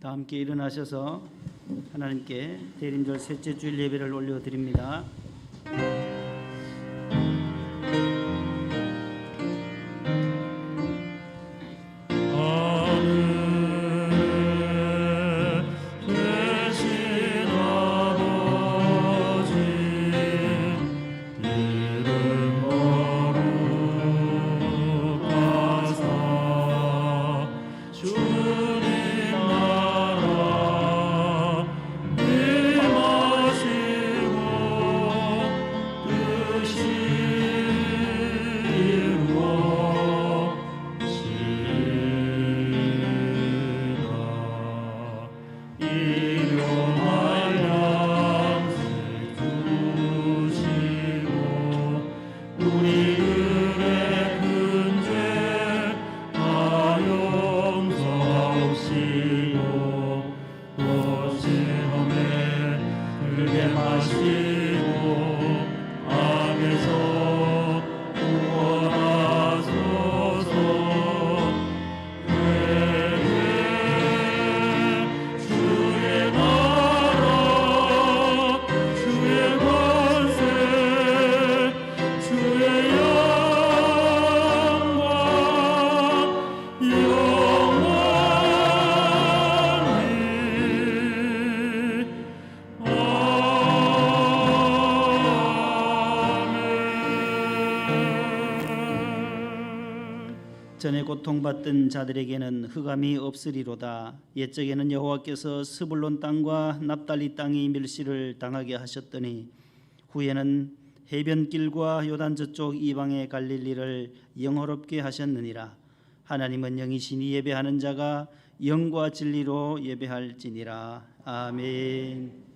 다 함께 일어나셔서 하나님께 대림절 셋째 주일 예배를 올려드립니다. 전에 고통받던 자들에게는 흑암이 없으리로다. 옛적에는 여호와께서 스불론 땅과 납달리 땅이 멸시를 당하게 하셨더니 후에는 해변길과 요단 저쪽 이방의 갈릴리를 영화롭게 하셨느니라. 하나님은 영이시니 예배하는 자가 영과 진리로 예배할지니라. 아멘.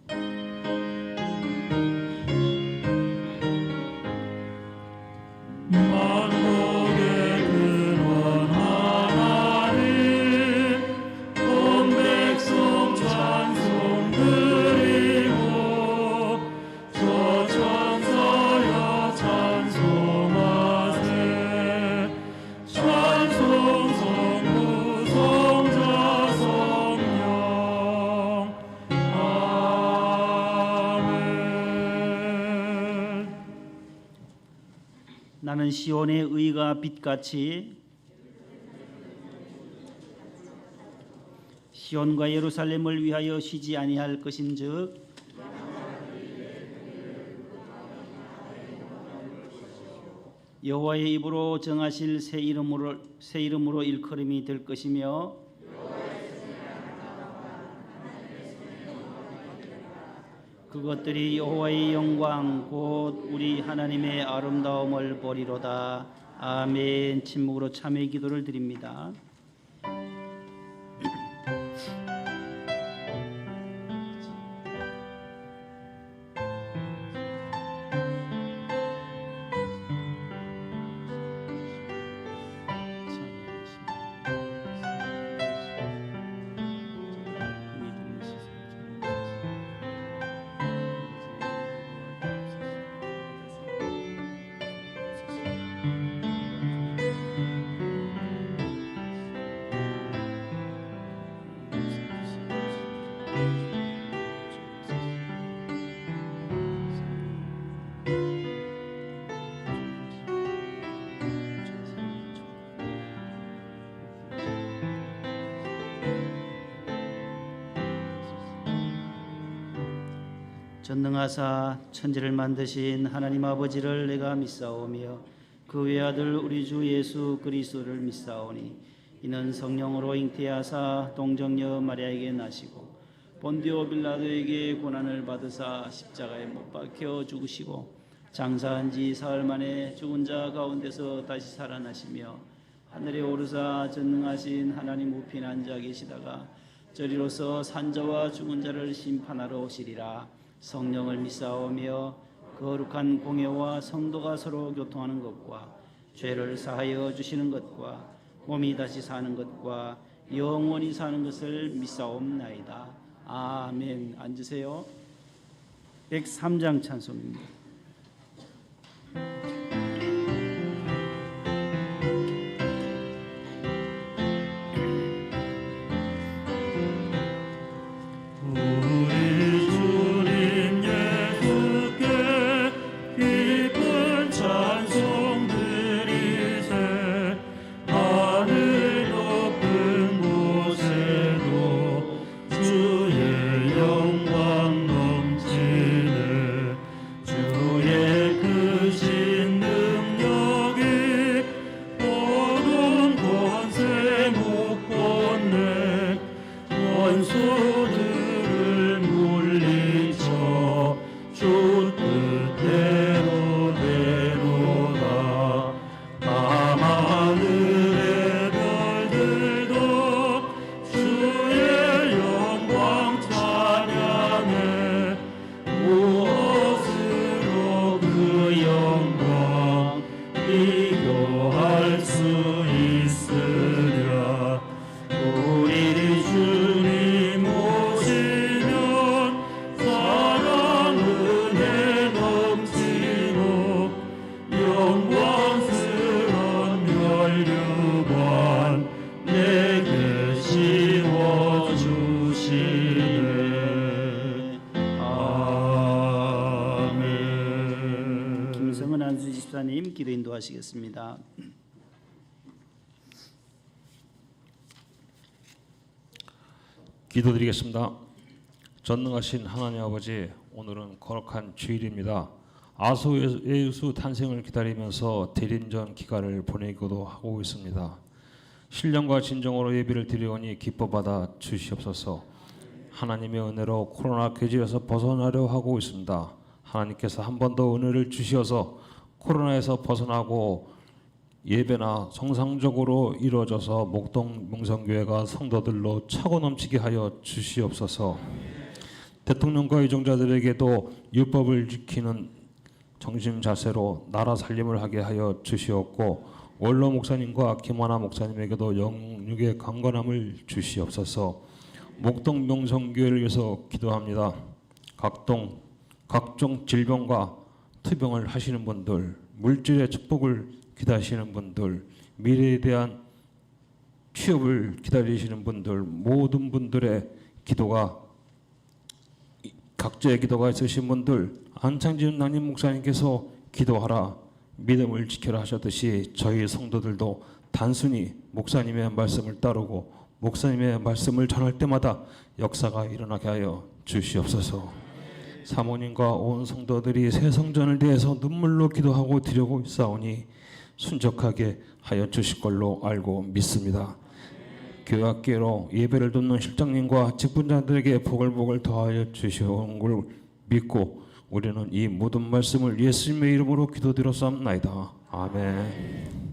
나는 시온의 의가 빛같이 시온과 예루살렘을 위하여 쉬지 아니할 것인즉 여호와의 입으로 정하실 새 이름으로 일컬음이 될 것이며 그것들이 여호와의 영광 곧 우리 하나님의 아름다움을 보리로다. 아멘. 침묵으로 참회 기도를 드립니다. 전능하사 천지를 만드신 하나님 아버지를 내가 믿사오며 그 외아들 우리 주 예수 그리스도를 믿사오니 이는 성령으로 잉태하사 동정녀 마리아에게 나시고 본디오 빌라도에게 고난을 받으사 십자가에 못 박혀 죽으시고 장사한 지 사흘 만에 죽은 자 가운데서 다시 살아나시며 하늘에 오르사 전능하신 하나님 우편 앉아 계시다가 저리로서 산자와 죽은 자를 심판하러 오시리라. 성령을 믿사오며 거룩한 공회와 성도가 서로 교통하는 것과 죄를 사하여 주시는 것과 몸이 다시 사는 것과 영원히 사는 것을 믿사옵나이다. 아멘. 앉으세요. 103장 찬송입니다. 원수들을 물리쳐 주 뜻대로 되로다. 밤하늘의 별들도 주의 영광 찬양해. 무엇으로 그 영광 비교할 수 있으랴. 우리 주님 오시면 사랑 은혜 넘치고 영광스런 멸류관 내게 씌워주시네. 아멘. 김성은 안수 집사님 기도 인도하시겠습니다. 기도드리겠습니다. 전능하신 하나님 아버지, 오늘은 거룩한 주일입니다. 아수 예수 탄생을 기다리면서 대림전 기간을 보내기도 하고 있습니다. 신령과 진정으로 예배를 드리오니 기뻐 받아 주시옵소서. 하나님의 은혜로 코로나 괴질에서 벗어나려 하고 있습니다. 하나님께서 한 번 더 은혜를 주시어서 코로나에서 벗어나고 예배나 정상적으로 이루어져서 목동 명성교회가 성도들로 차고 넘치게 하여 주시옵소서. 대통령과 의정자들에게도 율법을 지키는 정신 자세로 나라 살림을 하게 하여 주시옵고, 원로 목사님과 김하나 목사님에게도 영육의 강건함을 주시옵소서. 목동 명성교회를 위해서 기도합니다. 각종 질병과 투병을 하시는 분들, 물질의 축복을 기다리시는 분들, 미래에 대한 취업을 기다리시는 분들, 모든 분들의 기도가, 각자의 기도가 있으신 분들, 안창진 남임 목사님께서 기도하라, 믿음을 지켜라 하셨듯이 저희 성도들도 단순히 목사님의 말씀을 따르고 목사님의 말씀을 전할 때마다 역사가 일어나게 하여 주시옵소서. 사모님과 온 성도들이 새 성전을 대해서 눈물로 기도하고 드리고 있사오니 순적하게 하여 주실 걸로 알고 믿습니다. 교회학계로 예배를 돕는 실장님과 직분자들에게 보글보글 더하여 주시온 걸 믿고 우리는 이 모든 말씀을 예수님의 이름으로 기도드렸사옵나이다. 아멘.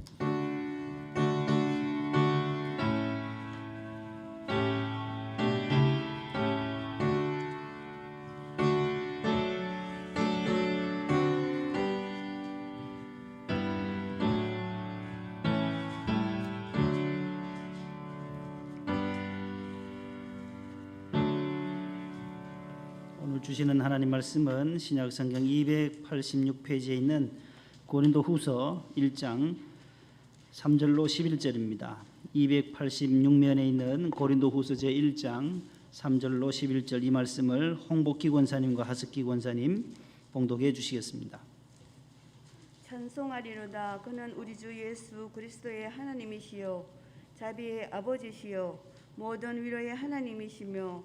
오늘 주시는 하나님 말씀은 신약성경 286페이지에 있는 고린도후서 1장 3절로 11절입니다. 286면에 있는 고린도후서 제1장 3절로 11절 이 말씀을 홍복기 권사님과 하석기 권사님 봉독해 주시겠습니다. 찬송하리로다. 그는 우리 주 예수 그리스도의 하나님이시요 자비의 아버지시요 모든 위로의 하나님이시며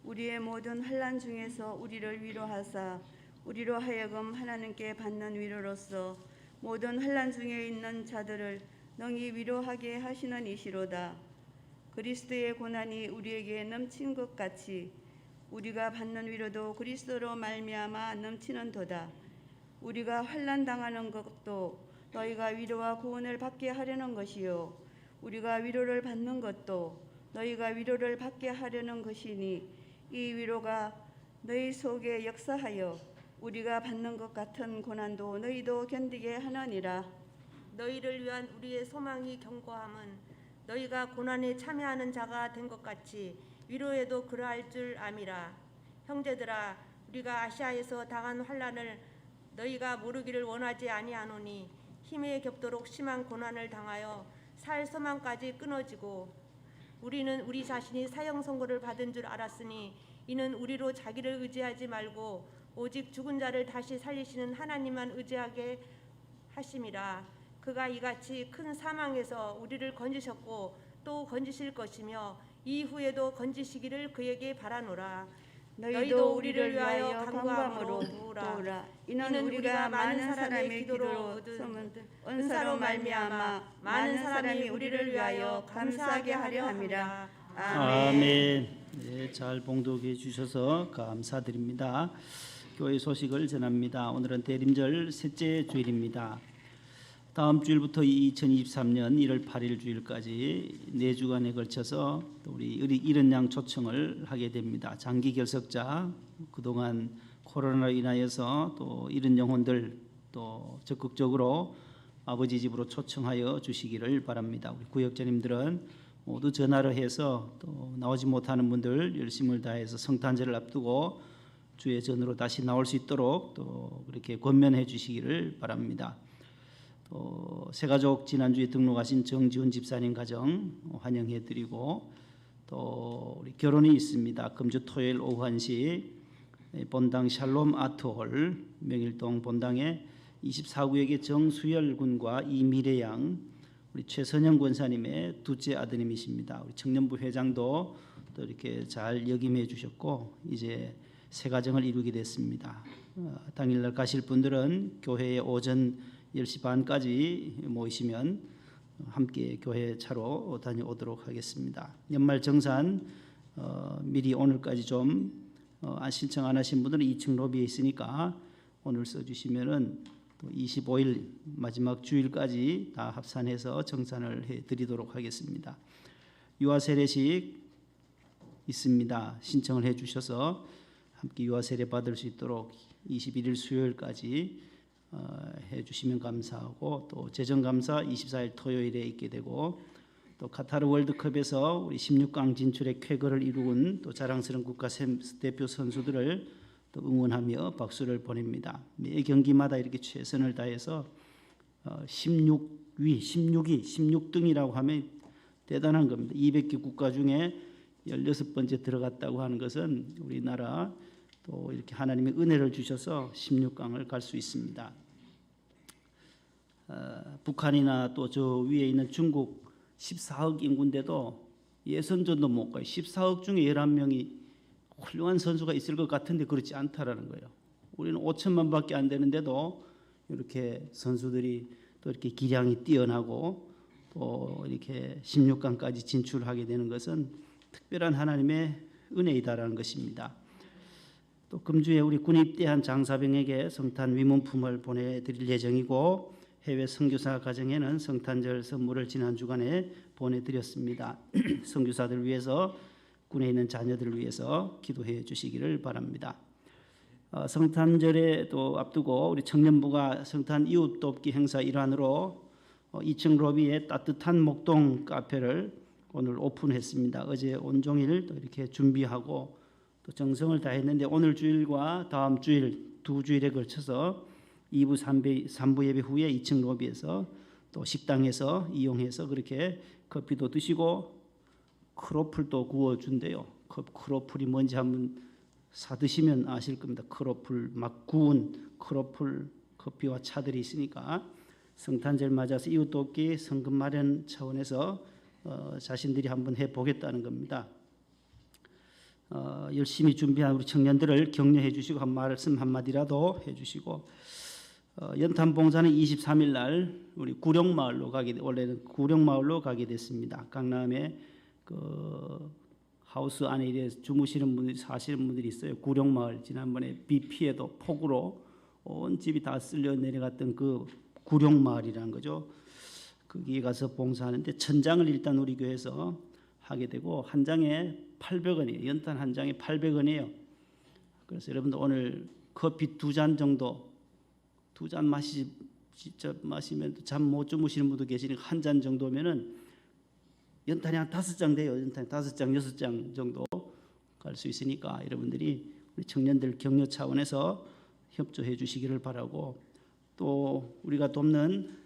우리의 모든 환난 중에서 우리를 위로하사 우리로 하여금 하나님께 받는 위로로서 모든 환난 중에 있는 자들을 능히 위로하게 하시는 이시로다. 그리스도의 고난이 우리에게 넘친 것 같이 우리가 받는 위로도 그리스도로 말미암아 넘치는도다. 우리가 환난 당하는 것도 너희가 위로와 구원을 받게 하려는 것이요 우리가 위로를 받는 것도 너희가 위로를 받게 하려는 것이니 이 위로가 너희 속에 역사하여 우리가 받는 것 같은 고난도 너희도 견디게 하느니라. 너희를 위한 우리의 소망이 견고함은 너희가 고난에 참여하는 자가 된 것 같이 위로에도 그러할 줄 암이라. 형제들아, 우리가 아시아에서 당한 환난을 너희가 모르기를 원하지 아니하노니 힘에 겹도록 심한 고난을 당하여 살 소망까지 끊어지고 우리는 우리 자신이 사형 선고를 받은 줄 알았으니 이는 우리로 자기를 의지하지 말고 오직 죽은 자를 다시 살리시는 하나님만 의지하게 하심이라. 그가 이같이 큰 사망에서 우리를 건지셨고 또 건지실 것이며 이후에도 건지시기를 그에게 바라노라. 너희도 우리를 위하여 간구함으로 도우라. 이는 우리가 많은 사람의 기도로 얻은 은사로 말미암아 많은 사람이 우리를 위하여 감사하게 하려 함이라. 아멘. 아멘. 네. 잘 봉독해 주셔서 감사드립니다. 교회 소식을 전합니다. 오늘은 대림절 셋째 주일입니다. 다음 주일부터 2023년 1월 8일 주일까지 4주간에 걸쳐서 또 우리 이른 양 초청을 하게 됩니다. 장기 결석자, 그동안 코로나로 인하여서 또 이른 영혼들 또 적극적으로 아버지 집으로 초청하여 주시기를 바랍니다. 우리 구역장님들은 모두 전화로 해서 또 나오지 못하는 분들 열심을 다해서 성탄절을 앞두고 주의 전으로 다시 나올 수 있도록 또 그렇게 권면해 주시기를 바랍니다. 또 새가족 지난주에 등록하신 정지훈 집사님 가정 환영해 드리고 또 우리 결혼이 있습니다. 금주 토요일 오후 1시 본당 샬롬 아트홀 명일동 본당에 24구역의 정수열 군과 이미래 양 우리 최선영 권사님의 둘째 아드님이십니다. 우리 청년부 회장도 또 이렇게 잘 역임해 주셨고 이제 새 가정을 이루게 됐습니다. 당일날 가실 분들은 교회에 오전 10시 반까지 모이시면 함께 교회 차로 다녀오도록 하겠습니다. 연말 정산 미리 오늘까지 좀 신청 안 하신 분들은 2층 로비에 있으니까 오늘 써주시면은 또 25일 마지막 주일까지 다 합산해서 정산을 해드리도록 하겠습니다. 유아 세례식 있습니다. 신청을 해주셔서 함께 유아 세례 받을 수 있도록 21일 수요일까지 해주시면 감사하고 또 재정감사 24일 토요일에 있게 되고 또 카타르 월드컵에서 우리 16강 진출의 쾌거를 이룬 또 자랑스러운 국가 대표 선수들을 또 응원하며 박수를 보냅니다. 매 경기마다 이렇게 최선을 다해서 16등이라고 하면 대단한 겁니다. 200개 국가 중에 16번째 들어갔다고 하는 것은 우리나라 또 이렇게 하나님의 은혜를 주셔서 16강을 갈 수 있습니다. 북한이나 또 저 위에 있는 중국 14억 인구인데도 예선전도 못 가요. 14억 중에 11명이 훌륭한 선수가 있을 것 같은데 그렇지 않다라는 거예요. 우리는 5천만밖에 안 되는데도 이렇게 선수들이 또 이렇게 기량이 뛰어나고 또 이렇게 16강까지 진출하게 되는 것은 특별한 하나님의 은혜이다라는 것입니다. 또 금주에 우리 군 입대한 장사병에게 성탄 위문품을 보내드릴 예정이고 해외 선교사 가정에는 성탄절 선물을 지난 주간에 보내드렸습니다. 선교사들 위해서 군에 있는 자녀들을 위해서 기도해 주시기를 바랍니다. 성탄절에 또 앞두고 우리 청년부가 성탄 이웃 돕기 행사 일환으로 2층 로비에 따뜻한 목동 카페를 오늘 오픈했습니다. 어제 온종일 또 이렇게 준비하고 또 정성을 다했는데 오늘 주일과 다음 주일 두 주일에 걸쳐서 2부 3부 예배 후에 2층 로비에서 또 식당에서 이용해서 그렇게 커피도 드시고 크로플도 구워준대요. 크로플이 뭔지 한번 사드시면 아실 겁니다. 크로플 막 구운 크로플 커피와 차들이 있으니까 성탄절 맞아서 이웃 돕기 성금 마련 차원에서 자신들이 한번 해보겠다는 겁니다. 열심히 준비한 우리 청년들을 격려해 주시고 한 말씀 한마디라도 해주시고 연탄 봉사는 23일 날 우리 구룡마을로 원래는 구룡마을로 가게 됐습니다. 강남에 그 하우스 안에 이래 주무시는 분들이 사시는 분들이 있어요. 구룡마을 지난번에 비 피해도 폭우로 온 집이 다 쓸려 내려갔던 그 구룡마을이라는 거죠. 거기에 가서 봉사하는데 천장을 일단 우리 교회에서 하게 되고 한 장에 800원이에요. 연탄 한 장에 800원이에요. 그래서 여러분들 오늘 커피 2잔 정도 2잔 마시면 잠 못 주무시는 분도 계시니까 한 잔 정도면은 연탄이 한 5장 돼요. 연탄이 5장, 6장 정도 갈 수 있으니까 여러분들이 우리 청년들 격려 차원에서 협조해 주시기를 바라고 또 우리가 돕는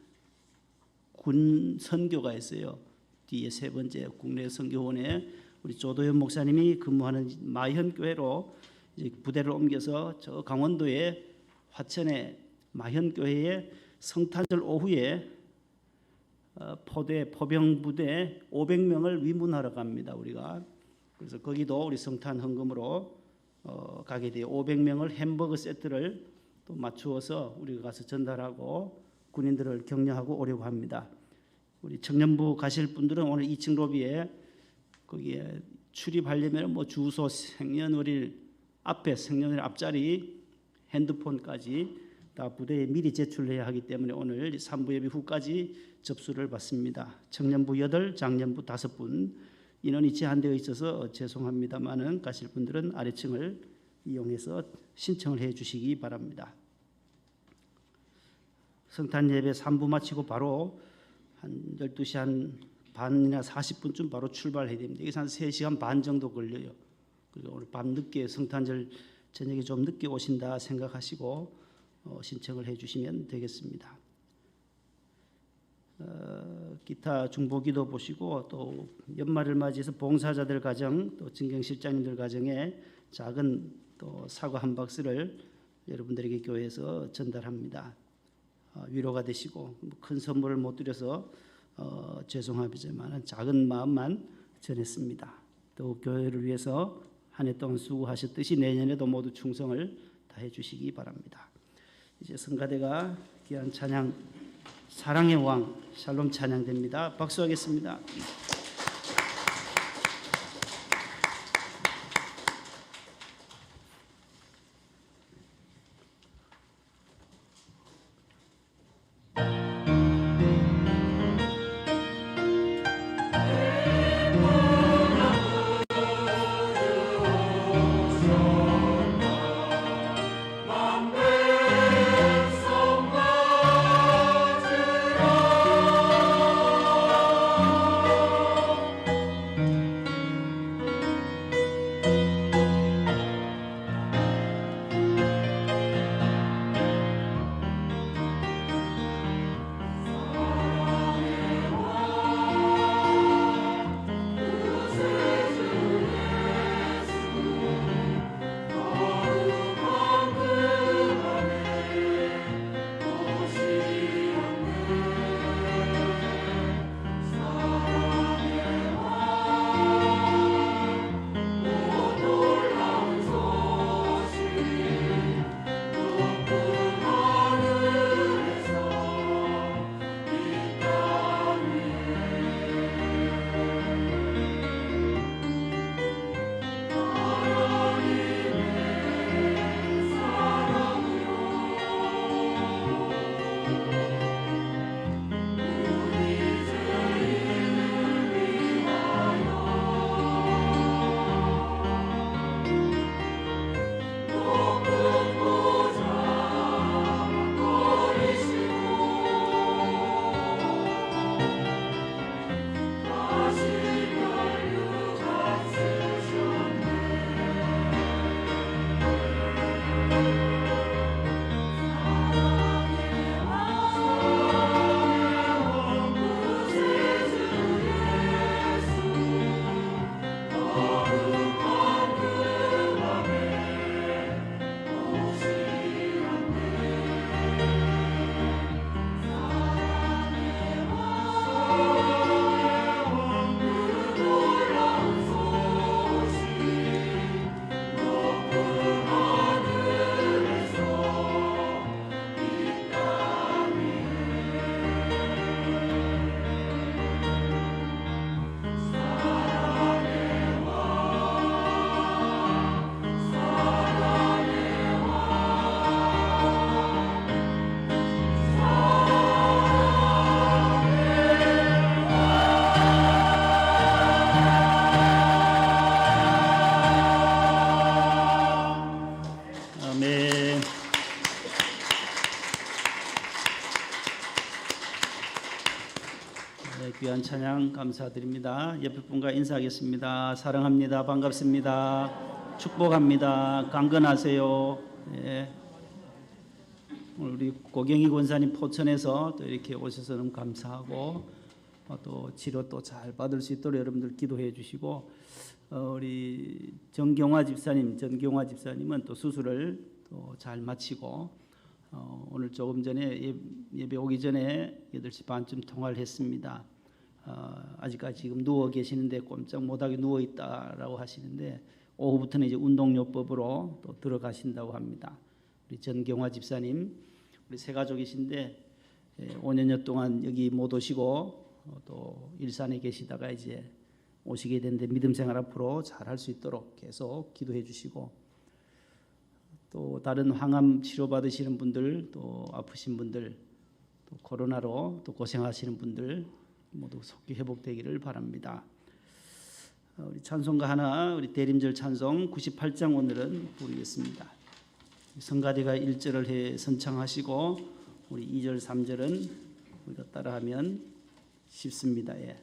군 선교가 있어요. 뒤에 세 번째 국내 선교원에 우리 조도현 목사님이 근무하는 마현교회로 이제 부대를 옮겨서 저 강원도의 화천의 마현교회에 성탄절 오후에 포병부대 500명을 위문하러 갑니다. 우리가 그래서 거기도 우리 성탄 헌금으로 가게 돼요. 500명을 햄버거 세트를 또 맞추어서 우리가 가서 전달하고 군인들을 격려하고 오려고 합니다. 우리 청년부 가실 분들은 오늘 2층 로비에 거기에 출입하려면 뭐 주소, 생년월일 앞에 생년월일 앞자리, 핸드폰까지 다 부대에 미리 제출해야 하기 때문에 오늘 3부 예배 후까지 접수를 받습니다. 청년부 8, 장년부 5분 인원이 제한되어 있어서 죄송합니다만은 가실 분들은 아래층을 이용해서 신청을 해 주시기 바랍니다. 성탄 예배 3부 마치고 바로 한 12시 한 반이나 40분쯤 바로 출발해야 됩니다. 여기서 한 3시간 반 정도 걸려요. 그리고 오늘 밤 늦게 성탄절 저녁에 좀 늦게 오신다 생각하시고 신청을 해 주시면 되겠습니다. 기타 중보기도 보시고 또 연말을 맞이해서 봉사자들 가정 또 진경실장님들 가정에 작은 또 사과 한 박스를 여러분들에게 교회에서 전달합니다. 위로가 되시고 큰 선물을 못 드려서 죄송하지만 작은 마음만 전했습니다. 또 교회를 위해서 한 해 동안 수고하셨듯이 내년에도 모두 충성을 다해 주시기 바랍니다. 이제 성가대가 귀한 찬양 사랑의 왕 샬롬 찬양됩니다. 박수하겠습니다. 귀한 찬양 감사드립니다. 옆에 분과 인사하겠습니다. 사랑합니다. 반갑습니다. 축복합니다. 강건하세요. 예. 오늘 우리 고경희 권사님 포천에서 또 이렇게 오셔서 너무 감사하고 또 치료 또 잘 받을 수 있도록 여러분들 기도해 주시고 우리 전경화 집사님은 또 수술을 또 잘 마치고 오늘 조금 전에 예배 오기 전에 8시 반쯤 통화를 했습니다. 아직까지 지금 누워 계시는데 꼼짝 못하게 누워 있다라고 하시는데 오후부터는 이제 운동요법으로 또 들어가신다고 합니다. 우리 전경화 집사님 우리 세 가족이신데 5년여 동안 여기 못 오시고 또 일산에 계시다가 이제 오시게 되는데 믿음 생활 앞으로 잘 할 수 있도록 계속 기도해 주시고, 또 다른 항암 치료 받으시는 분들, 또 아프신 분들, 또 코로나로 또 고생하시는 분들 모두 속히 회복되기를 바랍니다. 우리 찬송가 하나, 우리 대림절 찬송 98장 오늘은 부르겠습니다. 성가대가 1절을 해 선창하시고 우리 2절 3절은 우리가 따라하면 쉽습니다. 예.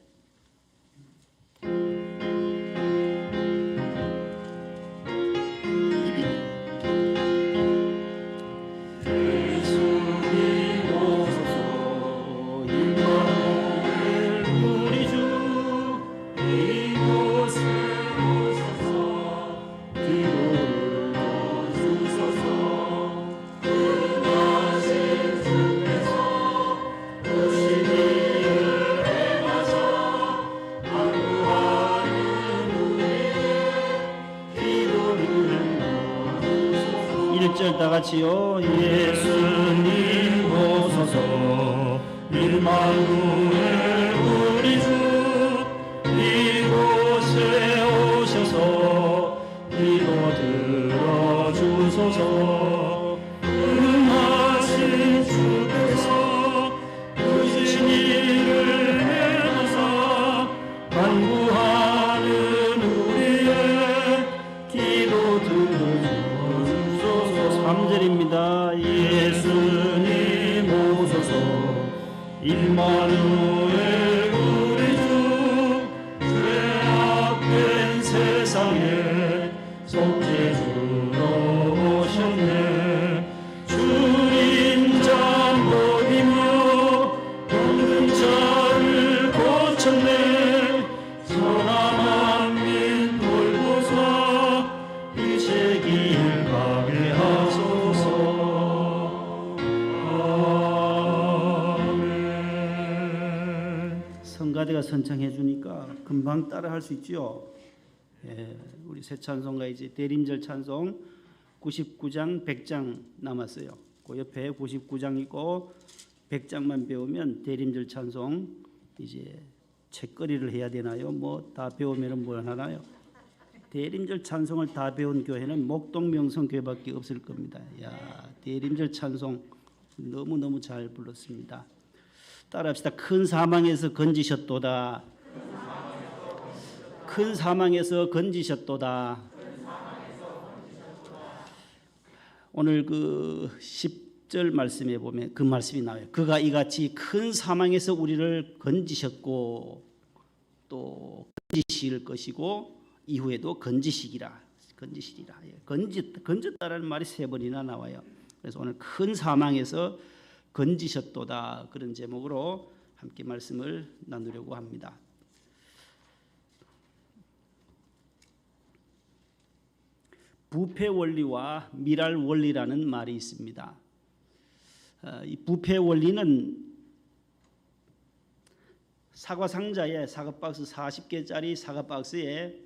다 같이요. 예수님 오소서 임마누엘 우리 주 이곳에 오셔서 기도 들어주소서. 은하신 주께서 크신 일을 행하사 간구하는 우리의 기도 들어주소서. 3절입니다. 예수님 오소서 임마누엘 우리 주 죄악된 세상에 속죄주러 오셨네. 주인 잠복이며 병든 자를 고쳤네. 선한 만민 돌보사 이제 길 가게 하소서. 아멘. 성가대가 선창해 주니까 금방 따라 할 수 있지요. 예, 우리 새 찬송가 이제 대림절 찬송 99장 100장 남았어요. 그 옆에 99장 있고 100장만 배우면 대림절 찬송 이제 책거리를 해야 되나요? 뭐 다 배우면은 뭘 하나요? 대림절 찬송을 다 배운 교회는 목동 명성교회밖에 없을 겁니다. 야, 대림절 찬송 너무너무 잘 불렀습니다. 따라합시다. 큰 사망에서 건지셨도다. 큰 사망에서 건지셨도다. 오늘 그 10절 말씀에 보면 그 말씀이 나와요. 그가 이같이 큰 사망에서 우리를 건지셨고 또 건지실 것이고 이후에도 건지시리라. 예, 건졌다라는 말이 3번이나 나와요. 그래서 오늘 큰 사망에서 건지셨도다, 그런 제목으로 함께 말씀을 나누려고 합니다. 부패 원리와 미랄 원리라는 말이 있습니다. 이 부패 원리는 사과 상자에 사과 박스 40개짜리 사과 박스에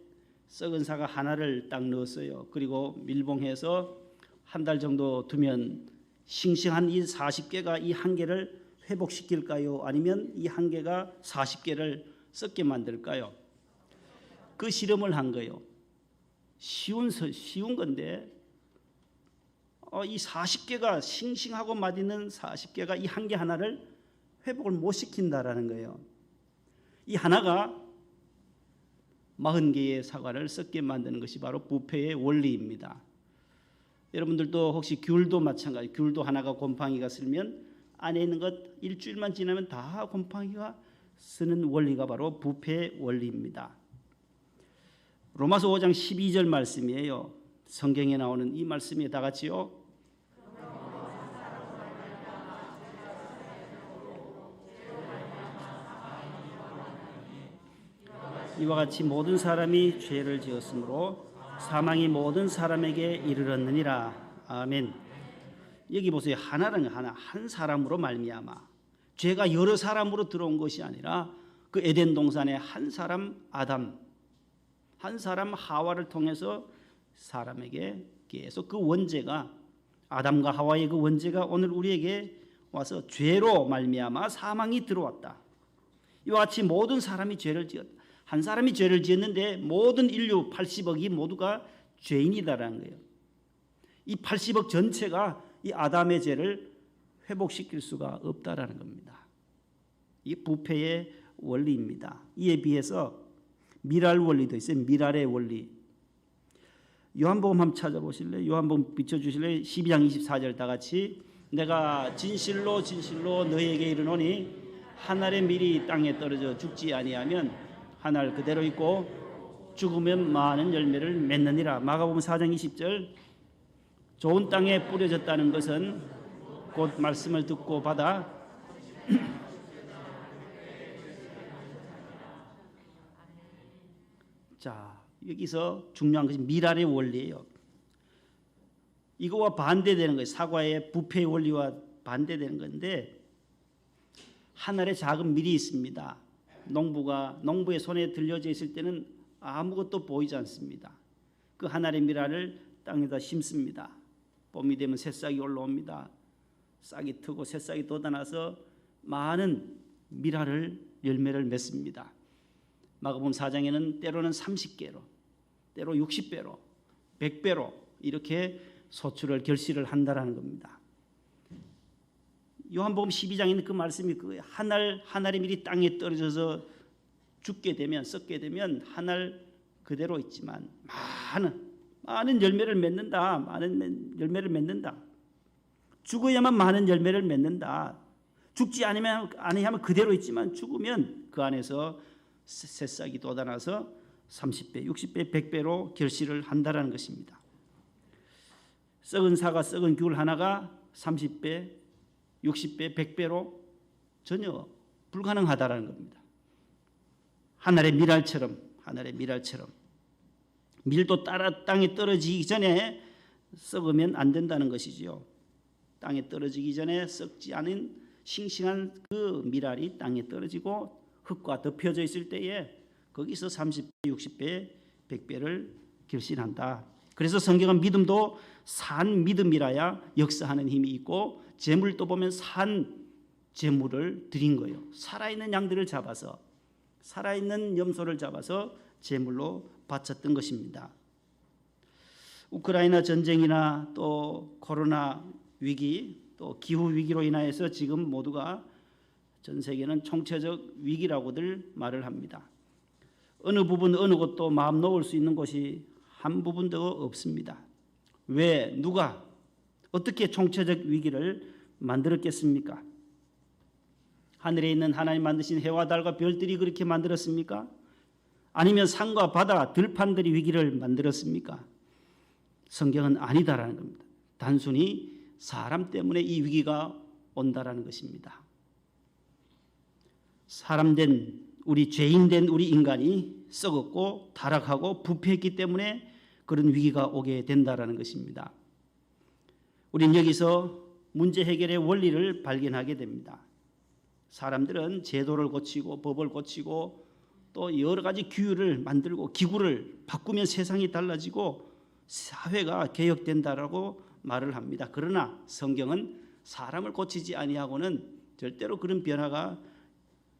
썩은 사과 하나를 딱 넣었어요. 그리고 밀봉해서 한 달 정도 두면 싱싱한 이 40개가 이 한 개를 회복시킬까요? 아니면 이 한 개가 40개를 썩게 만들까요? 그 실험을 한 거예요. 쉬운 건데 이 40개가 싱싱하고 맛있는 40개가 이 한 개 하나를 회복을 못 시킨다라는 거예요. 이 하나가 40개의 사과를 썩게 만드는 것이 바로 부패의 원리입니다. 여러분들도 혹시 귤도 마찬가지. 귤도 하나가 곰팡이가 슬면 안에 있는 것 일주일만 지나면 다 곰팡이가 쓰는 원리가 바로 부패의 원리입니다. 로마서 5장 12절 말씀이에요. 성경에 나오는 이 말씀이 다 같이요. 이와 같이 모든 사람이 죄를 지었으므로 사망이 모든 사람에게 이르렀느니라. 아멘. 여기 보세요. 하나는 한 사람으로 말미암아. 죄가 여러 사람으로 들어온 것이 아니라 그 에덴 동산에 한 사람 아담, 한 사람 하와를 통해서 사람에게 계속 그 원죄가, 아담과 하와의 그 원죄가 오늘 우리에게 와서 죄로 말미암아 사망이 들어왔다. 이와 같이 모든 사람이 죄를 지었다. 한 사람이 죄를 지었는데 모든 인류 80억이 모두가 죄인이다라는 거예요. 이 80억 전체가 이 아담의 죄를 회복시킬 수가 없다라는 겁니다. 이 부패의 원리입니다. 이에 비해서 미랄 원리도 있어요. 미랄의 원리. 요한복음 한번 찾아보실래요? 요한복음 비춰주실래요? 12장 24절 다 같이 내가 진실로 진실로 너희에게 이르노니 한 알의 밀이 땅에 떨어져 죽지 아니하면 한 알 그대로 있고 죽으면 많은 열매를 맺느니라. 마가복음 4장 20절 좋은 땅에 뿌려졌다는 것은 곧 말씀을 듣고 받아 자, 여기서 중요한 것이 미랄의 원리예요. 이거와 반대되는 거예요. 사과의 부패의 원리와 반대되는 건데 한 알의 작은 밀이 있습니다. 농부의 손에 들려져 있을 때는 아무것도 보이지 않습니다. 그 한 알의 밀알을 땅에다 심습니다. 봄이 되면 새싹이 올라옵니다. 싹이 트고 새싹이 돋아나서 많은 밀알을 열매를 맺습니다. 마가복음 4장에는 때로는 30개로, 때로 60배로, 100배로 이렇게 소출을 결실을 한다라는 겁니다. 요한복음 12장에는 그 말씀이 그거예요. 한 알의 밀이 땅에 떨어져서 죽게 되면 썩게 되면 한 알 그대로 있지만 많은 열매를 맺는다. 많은 열매를 맺는다. 죽어야만 많은 열매를 맺는다. 죽지 아니하면 그대로 있지만 죽으면 그 안에서 새싹이 돋아나서 30배, 60배, 100배로 결실을 한다라는 것입니다. 썩은 사과, 썩은 귤 하나가 30배, 60배, 100배로 전혀 불가능하다라는 겁니다. 하늘의 밀알처럼 밀도 따라 땅에 떨어지기 전에 썩으면 안 된다는 것이지요. 땅에 떨어지기 전에 썩지 않은 싱싱한 그 밀알이 땅에 떨어지고 흙과 덮여져 있을 때에 거기서 30배, 60배, 100배를 결실한다. 그래서 성경은 믿음도 산 믿음이라야 역사하는 힘이 있고 재물도 보면 산 재물을 드린 거예요. 살아있는 양들을 잡아서 살아있는 염소를 잡아서 재물로 바쳤던 것입니다. 우크라이나 전쟁이나 또 코로나 위기 또 기후 위기로 인하여서 지금 모두가 전 세계는 총체적 위기라고들 말을 합니다. 어느 부분 어느 곳도 마음 놓을 수 있는 곳이 한 부분도 없습니다. 왜 누가 어떻게 총체적 위기를 만들었겠습니까? 하늘에 있는 하나님 만드신 해와 달과 별들이 그렇게 만들었습니까? 아니면 산과 바다, 들판들이 위기를 만들었습니까? 성경은 아니다라는 겁니다. 단순히 사람 때문에 이 위기가 온다라는 것입니다. 사람된 우리 죄인된 우리 인간이 썩었고 타락하고 부패했기 때문에 그런 위기가 오게 된다라는 것입니다. 우리는 여기서 문제 해결의 원리를 발견하게 됩니다. 사람들은 제도를 고치고 법을 고치고 또 여러 가지 규율을 만들고 기구를 바꾸면 세상이 달라지고 사회가 개혁된다라고 말을 합니다. 그러나 성경은 사람을 고치지 아니하고는 절대로 그런 변화가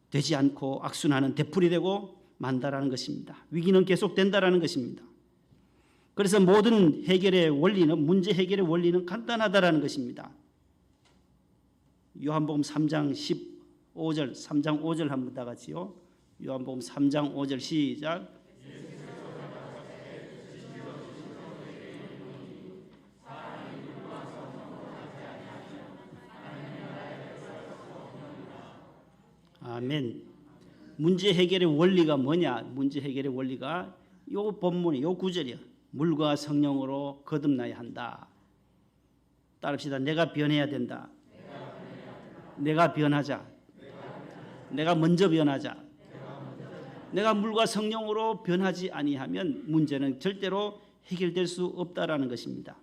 되지 않고 악순환은 되풀이되고 만다라는 것입니다. 위기는 계속된다라는 것입니다. 그래서 모든 해결의 원리는 문제 해결의 원리는 간단하다라는 것입니다. 요한복음 3장 15절 3장 5절 한번 다 같이요. 요한복음 3장 5절 시작. 아멘. 문제 해결의 원리가 뭐냐? 문제 해결의 원리가 요 본문이 요 구절이야. 물과 성령으로 거듭나야 한다. 따릅시다. 내가 변해야 된다. 내가 변하자. 내가 먼저 변하자. 내가 물과 성령으로 변하지 아니하면 문제는 절대로 해결될 수 없다라는 것입니다.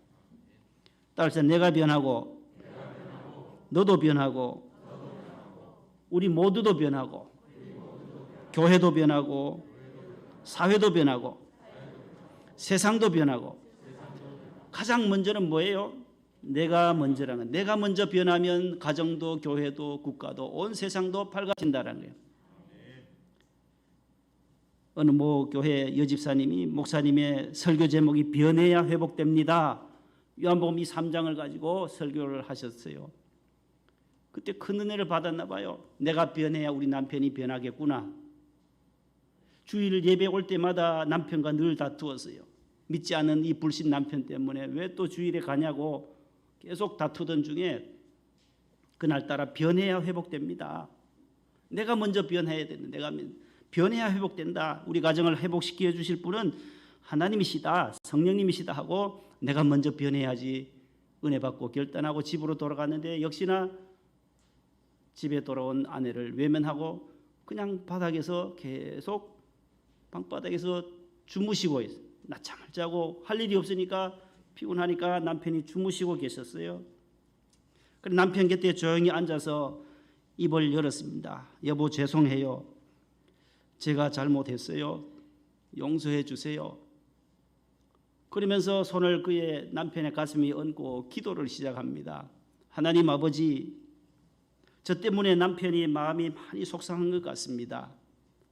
따라서 내가 변하고 너도 변하고 우리 모두도 변하고 교회도 변하고 사회도 변하고 세상도 변하고 가장 먼저는 뭐예요? 내가 먼저라는 내가 먼저 변하면 가정도 교회도 국가도 온 세상도 밝아진다는 거예요. 어느 모 교회 여집사님이 목사님의 설교 제목이 변해야 회복됩니다. 요한복음 3장을 가지고 설교를 하셨어요. 그때 큰 은혜를 받았나 봐요. 내가 변해야 우리 남편이 변하겠구나. 주일 예배 올 때마다 남편과 늘 다투었어요. 믿지 않는 이 불신 남편 때문에 왜 또 주일에 가냐고 계속 다투던 중에 그날따라 변해야 회복됩니다. 내가 먼저 변해야 된다. 내가 변해야 회복된다. 우리 가정을 회복시켜 주실 분은 하나님이시다, 성령님이시다 하고 내가 먼저 변해야지 은혜 받고 결단하고 집으로 돌아갔는데 역시나 집에 돌아온 아내를 외면하고 그냥 바닥에서 계속 방바닥에서 주무시고 있어요. 낮잠을 자고 할 일이 없으니까 피곤하니까 남편이 주무시고 계셨어요. 그래서 남편 곁에 조용히 앉아서 입을 열었습니다. 여보 죄송해요. 제가 잘못했어요. 용서해 주세요. 그러면서 손을 그의 남편의 가슴에 얹고 기도를 시작합니다. 하나님 아버지, 저 때문에 남편이 마음이 많이 속상한 것 같습니다.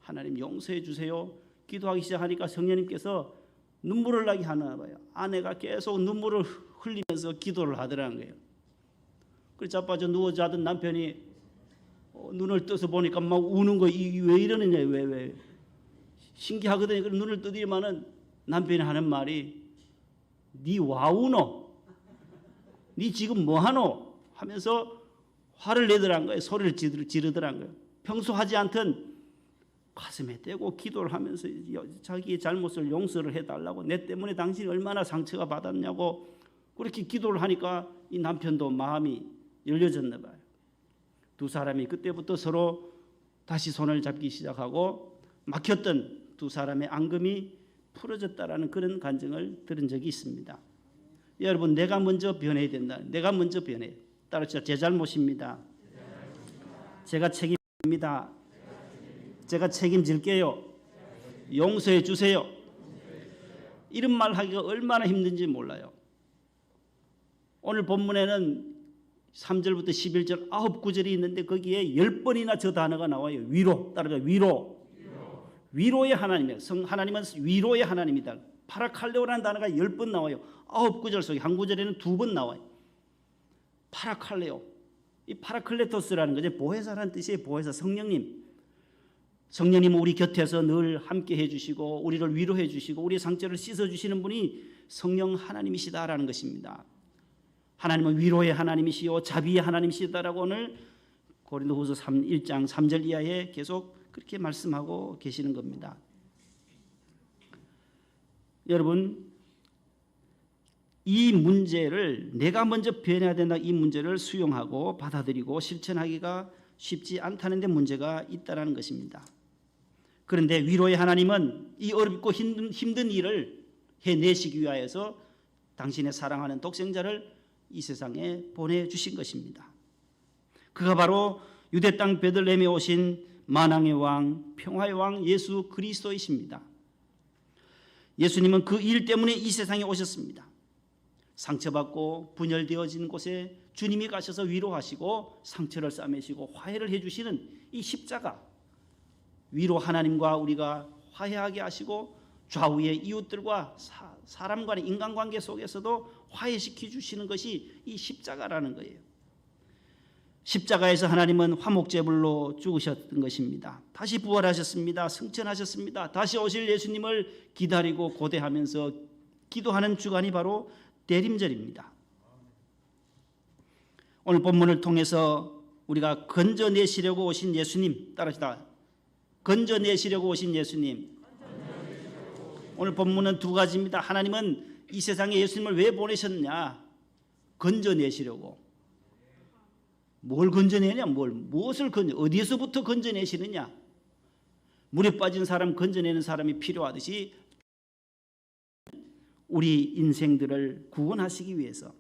하나님 용서해 주세요. 기도하기 시작하니까 성령님께서 눈물을 나게 하나 봐요. 아내가 계속 눈물을 흘리면서 기도를 하더라는 거예요. 그래서 자빠져 누워 자던 남편이 눈을 떠서 보니까 막 우는 거예요. 왜 이러느냐, 왜. 신기하거든요. 그래서 눈을 뜨더니만은 남편이 하는 말이 니 와우노? 니 지금 뭐하노? 하면서 화를 내더란 거예요. 소리를 지르더란 거예요. 평소 하지 않던 가슴에 대고 기도를 하면서 자기의 잘못을 용서를 해달라고, 내 때문에 당신이 얼마나 상처가 받았냐고 그렇게 기도를 하니까 이 남편도 마음이 열려졌나 봐요. 두 사람이 그때부터 서로 다시 손을 잡기 시작하고 막혔던 두 사람의 앙금이 풀어졌다라는 그런 간증을 들은 적이 있습니다. 여러분, 내가 먼저 변해야 된다. 내가 먼저 변해. 따라서 제 잘못입니다. 제가 책임입니다. 제가 책임질게요. 용서해 주세요. 이런 말 하기가 얼마나 힘든지 몰라요. 오늘 본문에는 3절부터 11절 9구절이 있는데 거기에 10번이나 저 단어가 나와요. 위로. 따라서 위로. 위로의 하나님이에요. 하나님은 위로의 하나님이다. 파라칼레오라는 단어가 10번 나와요. 9구절 속에 한 구절에는 2번 나와요. 파라칼레오. 이 파라클레토스라는 거죠. 보혜사라는 뜻이에요. 보혜사, 성령님. 성령님은 우리 곁에서 늘 함께 해주시고 우리를 위로해 주시고 우리의 상처를 씻어주시는 분이 성령 하나님이시다라는 것입니다. 하나님은 위로의 하나님이시요 자비의 하나님이시다라고 오늘 고린도후서 1장 3절 이하에 계속 그렇게 말씀하고 계시는 겁니다. 여러분, 이 문제를 내가 먼저 변해야 된다, 이 문제를 수용하고 받아들이고 실천하기가 쉽지 않다는 데 문제가 있다는 것입니다. 그런데 위로의 하나님은 이 어렵고 힘든 일을 해내시기 위하여서 당신의 사랑하는 독생자를 이 세상에 보내주신 것입니다. 그가 바로 유대 땅 베들레헴에 오신 만왕의 왕, 평화의 왕 예수 그리스도이십니다. 예수님은 그 일 때문에 이 세상에 오셨습니다. 상처받고 분열되어진 곳에 주님이 가셔서 위로하시고 상처를 싸매시고 화해를 해주시는 이 십자가, 위로 하나님과 우리가 화해하게 하시고 좌우의 이웃들과 사람 간의 인간관계 속에서도 화해시켜 주시는 것이 이 십자가라는 거예요. 십자가에서 하나님은 화목제물로 죽으셨던 것입니다. 다시 부활하셨습니다. 승천하셨습니다. 다시 오실 예수님을 기다리고 고대하면서 기도하는 주간이 바로 대림절입니다. 오늘 본문을 통해서 우리가 건져내시려고 오신 예수님, 따라합시다. 건져내시려고 오신 예수님. 오늘 본문은 두 가지입니다. 하나님은 이 세상에 예수님을 왜 보내셨냐? 건져내시려고. 뭘 건져내냐? 무엇을 어디에서부터 건져내시느냐? 물에 빠진 사람 건져내는 사람이 필요하듯이 우리 인생들을 구원하시기 위해서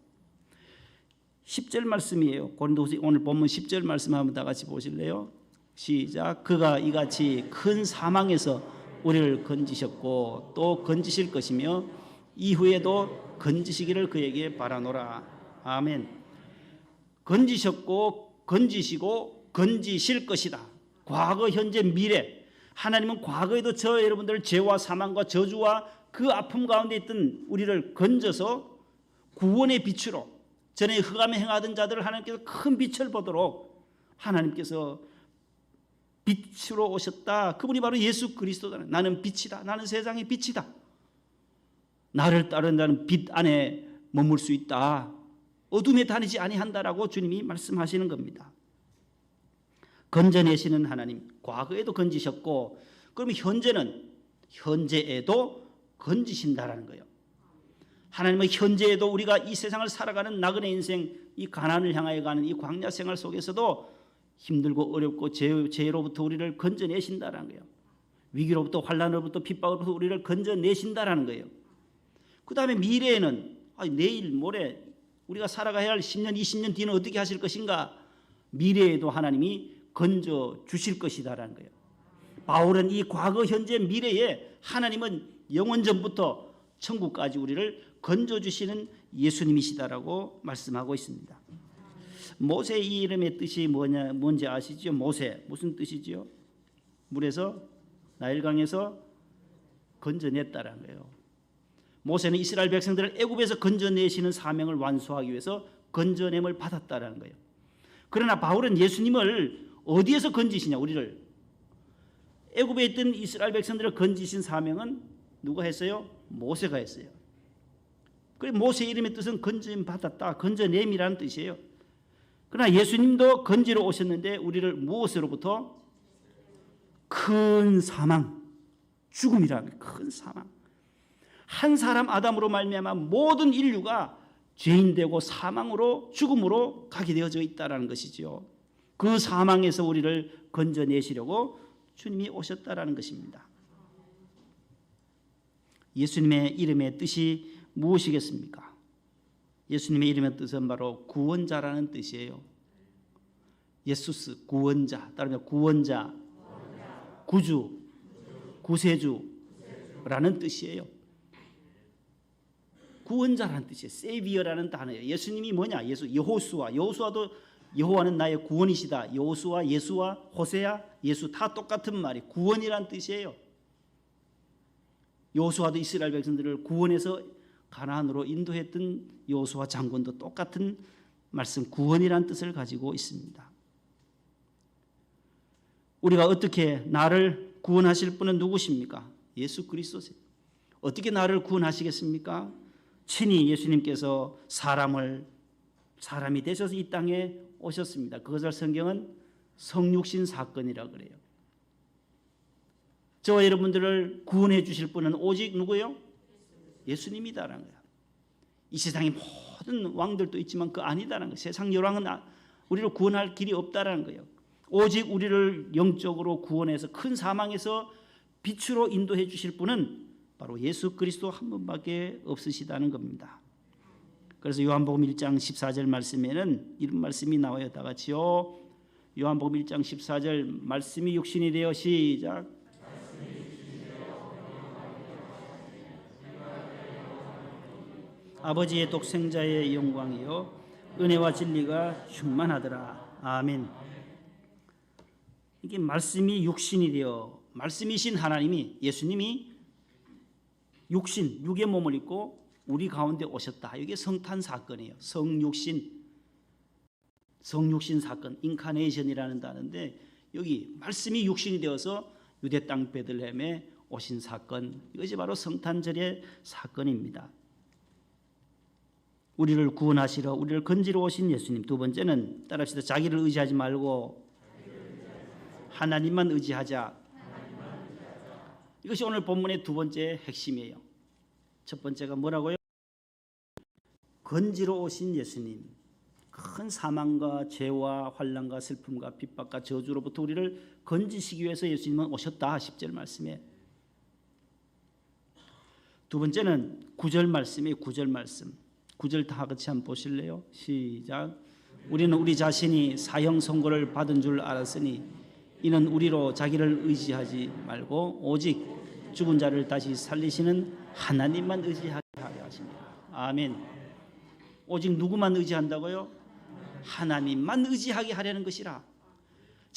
10절 말씀이에요. 고린도후서 오늘 본문 10절 말씀 한번 다 같이 보실래요? 시작. 그가 이같이 큰 사망에서 우리를 건지셨고 또 건지실 것이며 이후에도 건지시기를 그에게 바라노라. 아멘. 건지셨고 건지시고 건지실 것이다. 과거, 현재, 미래. 하나님은 과거에도 저 여러분들을 죄와 사망과 저주와 그 아픔 가운데 있던 우리를 건져서 구원의 빛으로 전에 흑암에 행하던 자들을 하나님께서 큰 빛을 보도록 하나님께서 빛으로 오셨다. 그분이 바로 예수 그리스도다. 나는 빛이다. 나는 세상의 빛이다. 나를 따르는 자는 빛 안에 머물 수 있다. 어둠에 다니지 아니한다라고 주님이 말씀하시는 겁니다. 건져내시는 하나님, 과거에도 건지셨고 그러면 현재에도 건지신다라는 거예요. 하나님은 현재에도 우리가 이 세상을 살아가는 나그네 인생, 이 가난을 향하여 가는 이 광야 생활 속에서도 힘들고 어렵고 죄로부터 우리를 건져내신다라는 거예요. 위기로부터 환난으로부터 핍박으로부터 우리를 건져내신다라는 거예요. 그 다음에 미래에는 내일 모레 우리가 살아가야 할 10년 20년 뒤는 어떻게 하실 것인가, 미래에도 하나님이 건져 주실 것이다라는 거예요. 바울은 이 과거 현재 미래에 하나님은 영원 전부터 천국까지 우리를 건져 주시는 예수님이시다라고 말씀하고 있습니다. 모세 이 이름의 뜻이 뭔지 아시죠? 모세 무슨 뜻이지요? 물에서 나일강에서 건져냈다라는 거예요. 모세는 이스라엘 백성들을 애굽에서 건져내시는 사명을 완수하기 위해서 건져냄을 받았다라는 거예요. 그러나 바울은 예수님을 어디에서 건지시냐, 우리를 애굽에 있던 이스라엘 백성들을 건지신 사명은 누가 했어요? 모세가 했어요. 그래서 모세 이름의 뜻은 건짐 받았다, 건져냄이라는 뜻이에요. 그러나 예수님도 건지러 오셨는데 우리를 무엇으로부터? 큰 사망, 죽음이라는 큰 사망. 한 사람 아담으로 말미암아 모든 인류가 죄인되고 사망으로 죽음으로 가게 되어져 있다라는 것이지요. 그 사망에서 우리를 건져내시려고 주님이 오셨다라는 것입니다. 예수님의 이름의 뜻이 무엇이겠습니까? 예수님의 이름의 뜻은 바로 구원자라는 뜻이에요. 예수스, 구원자, 따르면 구원자, 구주, 구세주라는 뜻이에요. 구원자라는 뜻이에요. 세비어라는 단어예요. 예수님이 뭐냐? 여호수아도 여호와는 나의 구원이시다. 여호수아, 예수와 호세야, 예수 다 똑같은 말이 구원이라는 뜻이에요. 여호수아도 이스라엘 백성들을 구원해서 가나안으로 인도했던 여호수아 장군도 똑같은 말씀 구원이라는 뜻을 가지고 있습니다. 우리가 어떻게 나를 구원하실 분은 누구십니까? 예수 그리스도세요. 어떻게 나를 구원하시겠습니까? 친히 예수님께서 사람이 되셔서 이 땅에 오셨습니다. 그것을 성경은 성육신 사건이라고 그래요. 저와 여러분들을 구원해 주실 분은 오직 누구요? 예수님이다라는 거예요. 이 세상의 모든 왕들도 있지만 그 아니다라는 거예요. 세상 열왕은 우리를 구원할 길이 없다라는 거예요. 오직 우리를 영적으로 구원해서 큰 사망에서 빛으로 인도해 주실 분은 바로 예수 그리스도 한 분밖에 없으시다는 겁니다. 그래서 요한복음 1장 14절 말씀에는 이런 말씀이 나와요. 다 같이요. 요한복음 1장 14절 말씀이 육신이 되어 시작. 아버지의 독생자의 영광이요 은혜와 진리가 충만하더라. 아멘. 이게 말씀이 육신이 되어, 말씀이신 하나님이, 예수님이 육의 몸을 입고 우리 가운데 오셨다. 이게 성탄 사건이에요. 성육신 사건, 인카네이션이라는 단어인데 여기 말씀이 육신이 되어서 유대 땅 베들레헴에 오신 사건, 이것이 바로 성탄절의 사건입니다. 우리를 구원하시러, 우리를 건지러 오신 예수님. 두 번째는 따라합시다. 자기를 의지하지 말고 하나님만 의지하자. 이것이 오늘 본문의 두 번째 핵심이에요. 첫 번째가 뭐라고요? 건지러 오신 예수님. 큰 사망과 죄와 환난과 슬픔과 핍박과 저주로부터 우리를 건지시기 위해서 예수님은 오셨다. 10절 말씀에. 두 번째는 9절 말씀이에요. 9절 말씀. 9절 다 같이 한번 보실래요? 시작. 우리는 우리 자신이 사형 선고를 받은 줄 알았으니 이는 우리로 자기를 의지하지 말고 오직 죽은 자를 다시 살리시는 하나님만 의지하게 하게 하십니다. 아멘. 오직 누구만 의지한다고요? 하나님만 의지하게 하려는 것이라.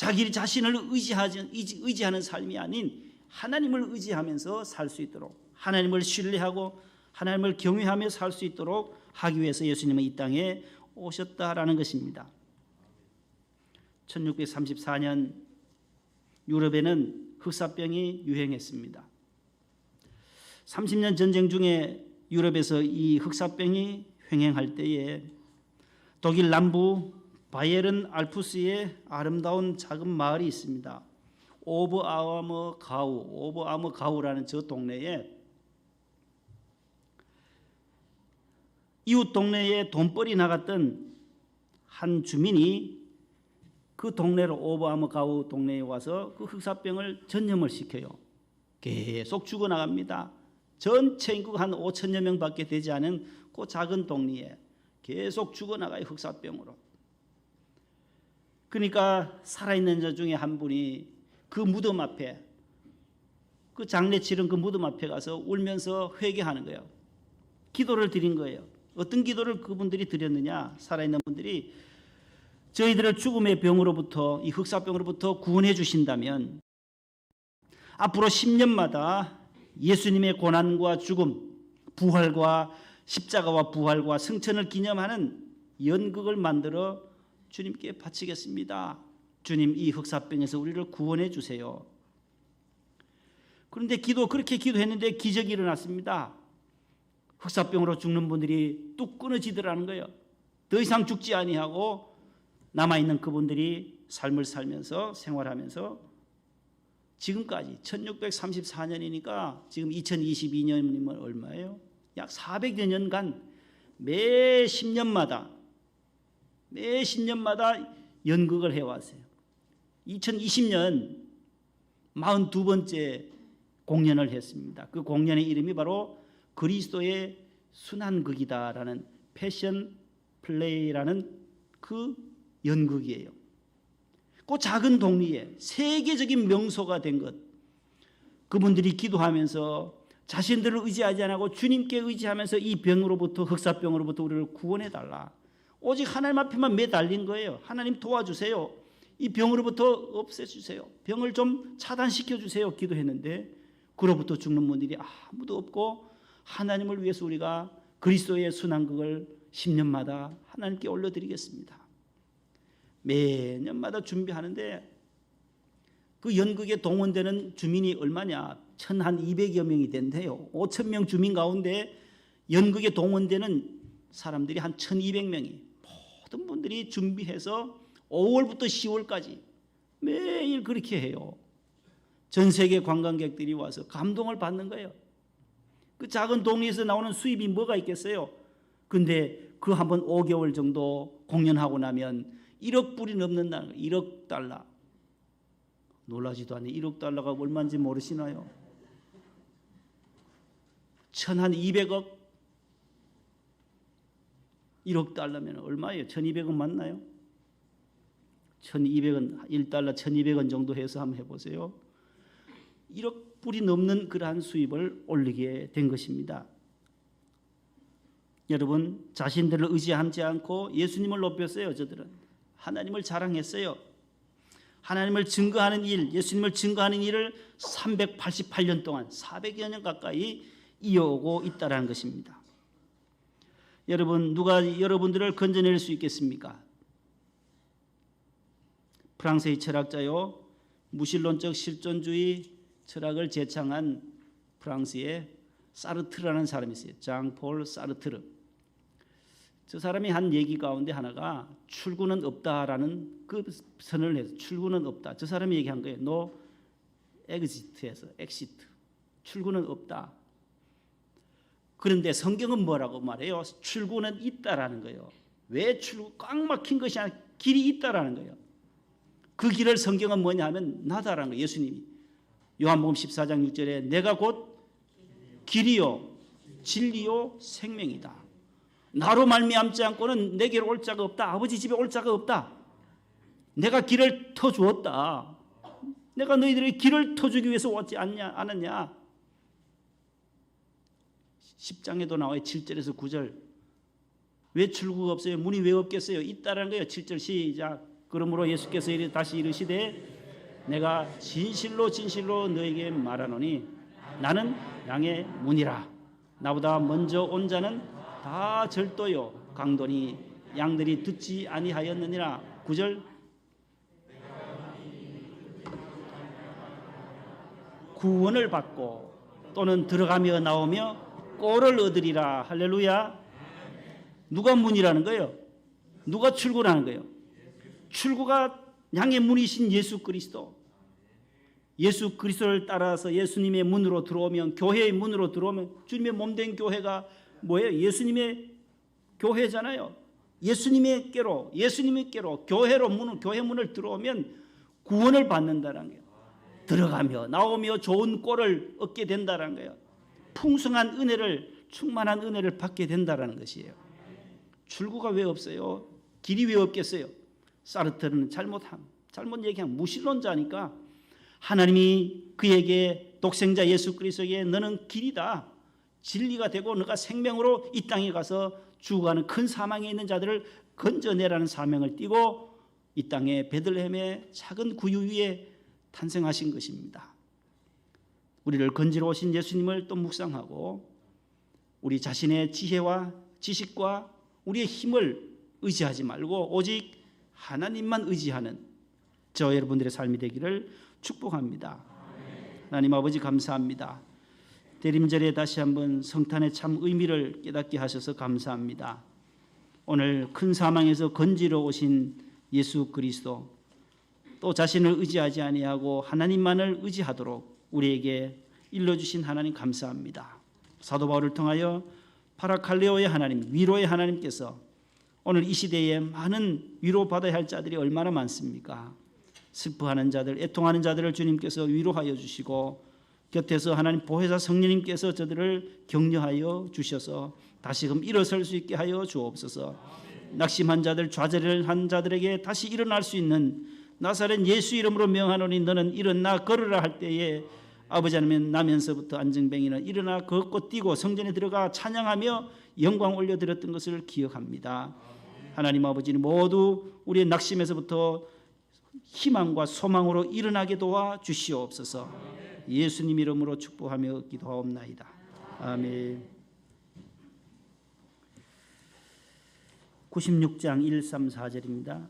자기 자신을 의지하는 삶이 아닌 하나님을 의지하면서 살 수 있도록, 하나님을 신뢰하고 하나님을 경외하며 살 수 있도록 하기 위해서 예수님은 이 땅에 오셨다라는 것입니다. 1634년 유럽에는 흑사병이 유행했습니다. 30년 전쟁 중에 유럽에서 이 흑사병이 횡행할 때에 독일 남부 바이에른 알프스에 아름다운 작은 마을이 있습니다. 오버아머 가우라는 저 동네에 이웃 동네에 돈벌이 나갔던 한 주민이 그 동네로 오버아머 가우 동네에 와서 그 흑사병을 전염을 시켜요. 계속 죽어나갑니다. 전체 인구가 한 5천여 명밖에 되지 않은 그 작은 동네에 계속 죽어나가요, 흑사병으로. 그러니까 살아있는 자 중에 한 분이 그 무덤 앞에, 그 장례 치른 그 무덤 앞에 가서 울면서 회개하는 거예요. 기도를 드린 거예요. 어떤 기도를 그분들이 드렸느냐? 살아있는 분들이 저희들을 죽음의 병으로부터, 이 흑사병으로부터 구원해 주신다면 앞으로 10년마다 예수님의 고난과 죽음, 부활과 십자가와 부활과 승천을 기념하는 연극을 만들어 주님께 바치겠습니다. 주님, 이 흑사병에서 우리를 구원해 주세요. 그런데 그렇게 기도했는데 기적이 일어났습니다. 흑사병으로 죽는 분들이 뚝 끊어지더라는 거예요. 더 이상 죽지 아니하고 남아있는 그분들이 삶을 살면서 생활하면서 지금까지 1634년이니까 지금 2022년이면 얼마예요? 약 400여 년간 매 10년마다 연극을 해왔어요. 2020년 42번째 공연을 했습니다. 그 공연의 이름이 바로 그리스도의 순환극이다라는 패션 플레이라는 그 연극이에요. 그 작은 동리에 세계적인 명소가 된 것, 그분들이 기도하면서 자신들을 의지하지 않고 주님께 의지하면서 이 병으로부터, 흑사병으로부터 우리를 구원해달라. 오직 하나님 앞에만 매달린 거예요. 하나님 도와주세요. 이 병으로부터 없애주세요. 병을 좀 차단시켜주세요. 기도했는데 그로부터 죽는 분들이 아무도 없고 하나님을 위해서 우리가 그리스도의 순환극을 10년마다 하나님께 올려드리겠습니다. 매년마다 준비하는데 그 연극에 동원되는 주민이 얼마냐? 1,200여 명이 된대요. 5,000명 주민 가운데 연극에 동원되는 사람들이 한 1,200명이 모든 분들이 준비해서 5월부터 10월까지 매일 그렇게 해요. 전 세계 관광객들이 와서 감동을 받는 거예요. 그 작은 동네에서 나오는 수입이 뭐가 있겠어요? 근데 그 한번 5개월 정도 공연하고 나면 1억 불이 넘는다는 거예요. 1억 달러. 놀라지도 않네. 1억 달러가 얼마인지 모르시나요? 1,200억? 1억 달러면 얼마예요? 1,200원 맞나요? 1,200원, 1달러 1,200원 정도 해서 한번 해보세요. 1억 불이 넘는 그러한 수입을 올리게 된 것입니다. 여러분, 자신들을 의지하지 않고 예수님을 높였어요. 저들은 하나님을 자랑했어요. 하나님을 증거하는 일, 예수님을 증거하는 일을 388년 동안 400여 년 가까이 이어오고 있다는 것입니다. 여러분, 누가 여러분들을 건져낼 수 있겠습니까? 프랑스의 철학자요, 무신론적 실존주의 철학을 제창한 프랑스의 사르트라는 사람이 있어요. 장폴 사르트르. 저 사람이 한 얘기 가운데 하나가 출구는 없다라는 그 선언을 해서 출구는 없다. 저 사람이 얘기한 거예요. No exit에서 exit. 출구는 없다. 그런데 성경은 뭐라고 말해요? 출구는 있다라는 거예요. 왜 출구? 꽉 막힌 것이 아니라 길이 있다라는 거예요. 그 길을 성경은 뭐냐 하면 나다라는 거예요. 예수님이. 요한복음 14장 6절에 내가 곧 길이요 진리요 생명이다. 나로 말미암지 않고는 내게로 올 자가 없다. 아버지 집에 올 자가 없다. 내가 길을 터주었다. 내가 너희들에게 길을 터주기 위해서 오지 않았냐. 10장에도 나와요. 7절에서 9절. 왜 출구가 없어요? 문이 왜 없겠어요? 있다라는 거예요. 7절 시작. 그러므로 예수께서 다시 이르시되 내가 진실로 진실로 너에게 말하노니 나는 양의 문이라. 나보다 먼저 온 자는 다 절도요 강도니 양들이 듣지 아니하였느니라. 9절 구원을 받고 또는 들어가며 나오며 꼴을 얻으리라. 할렐루야. 누가 문이라는 거예요? 누가 출구라는 거예요? 출구가 양의 문이신 예수 그리스도. 예수 그리스도를 따라서 예수님의 문으로 들어오면, 교회의 문으로 들어오면, 주님의 몸된 교회가 뭐예요? 예수님의 교회잖아요. 예수님의께로 교회로 교회 문을 들어오면 구원을 받는다는 거예요. 들어가며 나오며 좋은 꼴을 얻게 된다는 거예요. 풍성한 은혜를, 충만한 은혜를 받게 된다는 것이에요. 출구가 왜 없어요? 길이 왜 없겠어요? 사르트르는 잘못 얘기한 무신론자니까 하나님이 그에게 독생자 예수 그리스도에게 너는 길이다, 진리가 되고 너가 생명으로 이 땅에 가서 죽어가는 큰 사망에 있는 자들을 건져내라는 사명을 띠고 이 땅에 베들레헴의 작은 구유 위에 탄생하신 것입니다. 우리를 건지러 오신 예수님을 또 묵상하고 우리 자신의 지혜와 지식과 우리의 힘을 의지하지 말고 오직 하나님만 의지하는 저 여러분들의 삶이 되기를 축복합니다. 하나님 아버지 감사합니다. 대림절에 다시 한번 성탄의 참 의미를 깨닫게 하셔서 감사합니다. 오늘 큰 사망에서 건지러 오신 예수 그리스도, 또 자신을 의지하지 아니하고 하나님만을 의지하도록 우리에게 일러주신 하나님 감사합니다. 사도 바울을 통하여 파라칼레오의 하나님, 위로의 하나님께서 오늘 이 시대에 많은 위로받아야 할 자들이 얼마나 많습니까? 슬퍼하는 자들, 애통하는 자들을 주님께서 위로하여 주시고 곁에서 하나님 보혜사 성령님께서 저들을 격려하여 주셔서 다시금 일어설 수 있게 하여 주옵소서. 낙심한 자들, 좌절한 자들에게 다시 일어날 수 있는 나사렛 예수 이름으로 명하노니 너는 일어나 걸으라 할 때에 아버지 하나님 나면서부터 안증뱅이는 일어나 걷고 뛰고 성전에 들어가 찬양하며 영광 올려드렸던 것을 기억합니다. 하나님 아버지는 모두 우리의 낙심에서부터 희망과 소망으로 일어나게 도와 주시옵소서. 예수님 이름으로 축복하며 기도하옵나이다. 아멘. 96장 1, 3, 4절입니다.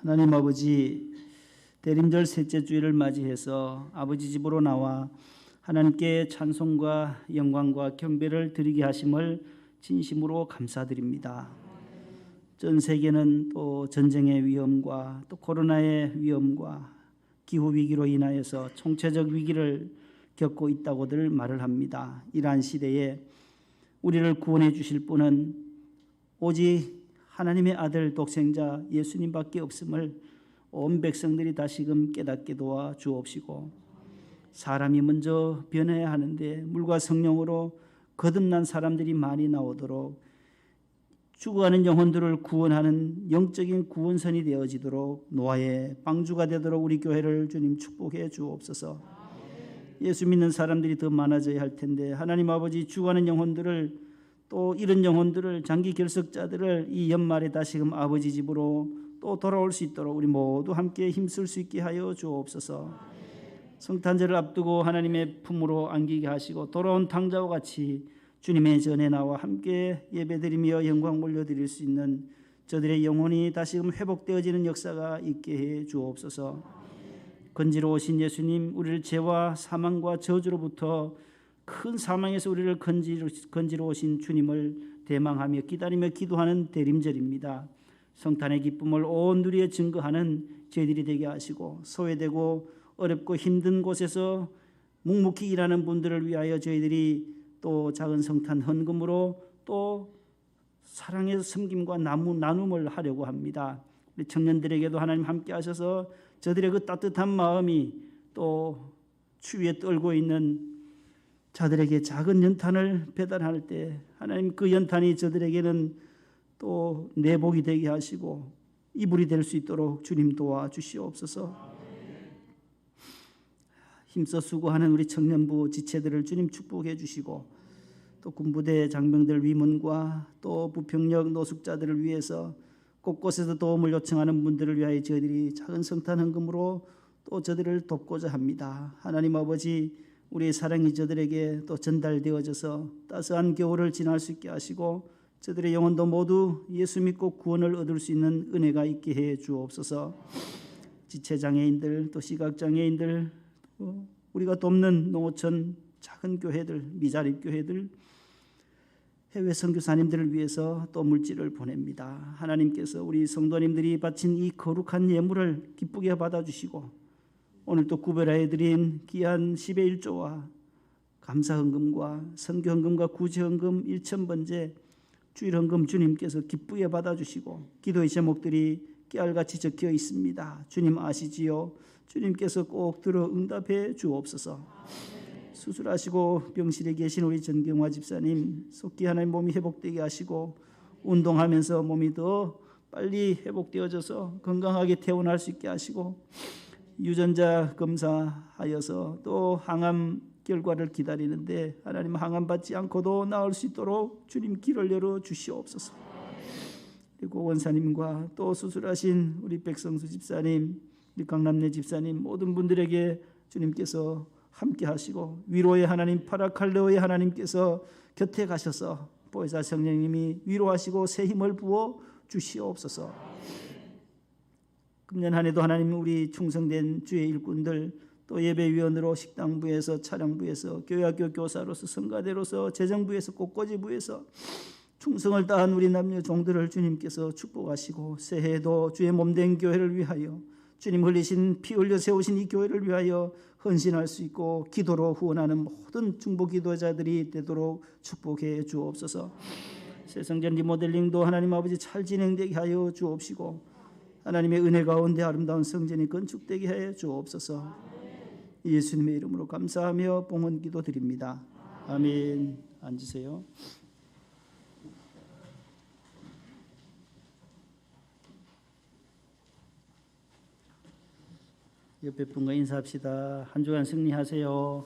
하나님 아버지, 대림절 셋째 주일을 맞이해서 아버지 집으로 나와 하나님께 찬송과 영광과 경배를 드리게 하심을 진심으로 감사드립니다. 전 세계는 또 전쟁의 위험과 또 코로나의 위험과 기후 위기로 인하여서 총체적 위기를 겪고 있다고들 말을 합니다. 이러한 시대에 우리를 구원해 주실 분은 오직 하나님의 아들 독생자 예수님밖에 없음을 온 백성들이 다시금 깨닫게 도와 주옵시고, 사람이 먼저 변해야 하는데 물과 성령으로 거듭난 사람들이 많이 나오도록 죽어가는 영혼들을 구원하는 영적인 구원선이 되어지도록 노아의 방주가 되도록 우리 교회를 주님 축복해 주옵소서. 예수 믿는 사람들이 더 많아져야 할 텐데 하나님 아버지, 죽어가는 영혼들을, 또 이런 영혼들을, 장기 결석자들을 이 연말에 다시금 아버지 집으로 또 돌아올 수 있도록 우리 모두 함께 힘쓸 수 있게 하여 주옵소서. 성탄절을 앞두고 하나님의 품으로 안기게 하시고 돌아온 탕자와 같이 주님의 전에 나와 함께 예배드리며 영광 올려드릴 수 있는 저들의 영혼이 다시금 회복되어지는 역사가 있게 해 주옵소서. 건지러우신 예수님, 우리를 죄와 사망과 저주로부터 큰 사망에서 우리를 건지러 오신 주님을 대망하며 기다리며 기도하는 대림절입니다. 성탄의 기쁨을 온 누리에 증거하는 저희들이 되게 하시고, 소외되고 어렵고 힘든 곳에서 묵묵히 일하는 분들을 위하여 저희들이 또 작은 성탄 헌금으로 또 사랑의 섬김과 나눔을 하려고 합니다. 우리 청년들에게도 하나님 함께 하셔서 저들의 그 따뜻한 마음이 또 추위에 떨고 있는 자들에게 작은 연탄을 배달할 때 하나님 그 연탄이 저들에게는 또 내복이 되게 하시고 이불이 될 수 있도록 주님 도와주시옵소서. 힘써 수고하는 우리 청년부 지체들을 주님 축복해 주시고, 또 군부대 장병들 위문과 또 부평역 노숙자들을 위해서 곳곳에서 도움을 요청하는 분들을 위하여 저희들이 작은 성탄 헌금으로 또 저들을 돕고자 합니다. 하나님 아버지, 우리의 사랑이 저들에게 또 전달되어져서 따스한 겨울을 지날 수 있게 하시고 저들의 영혼도 모두 예수 믿고 구원을 얻을 수 있는 은혜가 있게 해 주옵소서. 지체장애인들, 또 시각장애인들, 우리가 돕는 농어촌 작은 교회들, 미자립 교회들, 해외 선교사님들을 위해서 또 물질을 보냅니다. 하나님께서 우리 성도님들이 바친 이 거룩한 예물을 기쁘게 받아주시고, 오늘 또 구별하여 드린 귀한 10의 1조와 감사헌금과 선교헌금과 구제헌금 1,000번째 주일헌금 주님께서 기쁘게 받아주시고, 기도의 제목들이 깨알같이 적혀 있습니다. 주님 아시지요? 주님께서 꼭 들어 응답해 주옵소서. 수술하시고 병실에 계신 우리 전경화 집사님, 속기 하나님 몸이 회복되게 하시고 운동하면서 몸이 더 빨리 회복되어져서 건강하게 퇴원할 수 있게 하시고, 유전자 검사하여서 또 항암 결과를 기다리는데 하나님 항암 받지 않고도 나을 수 있도록 주님 길을 열어 주시옵소서. 그리고 원사님과 또 수술하신 우리 백성수 집사님, 우리 강남래 집사님, 모든 분들에게 주님께서 함께 하시고 위로의 하나님, 파라칼레오의 하나님께서 곁에 가셔서 보혜사 성령님이 위로하시고 새 힘을 부어 주시옵소서. 금년 한 해도 하나님 우리 충성된 주의 일꾼들, 또 예배위원으로 식당부에서 차량부에서 교회학교 교사로서 성가대로서 재정부에서 꽃꽂이부에서 충성을 다한 우리 남녀 종들을 주님께서 축복하시고, 새해에도 주의 몸된 교회를 위하여 주님 흘리신 피 흘려 세우신 이 교회를 위하여 헌신할 수 있고 기도로 후원하는 모든 중보 기도자들이 되도록 축복해 주옵소서. 새성전 리모델링도 하나님 아버지 잘 진행되게 하여 주옵시고, 하나님의 은혜 가운데 아름다운 성전이 건축되게 하여 주옵소서. 예수님의 이름으로 감사하며 봉헌 기도 드립니다. 아멘. 앉으세요. 옆에 분과 인사합시다. 한 주간 승리하세요.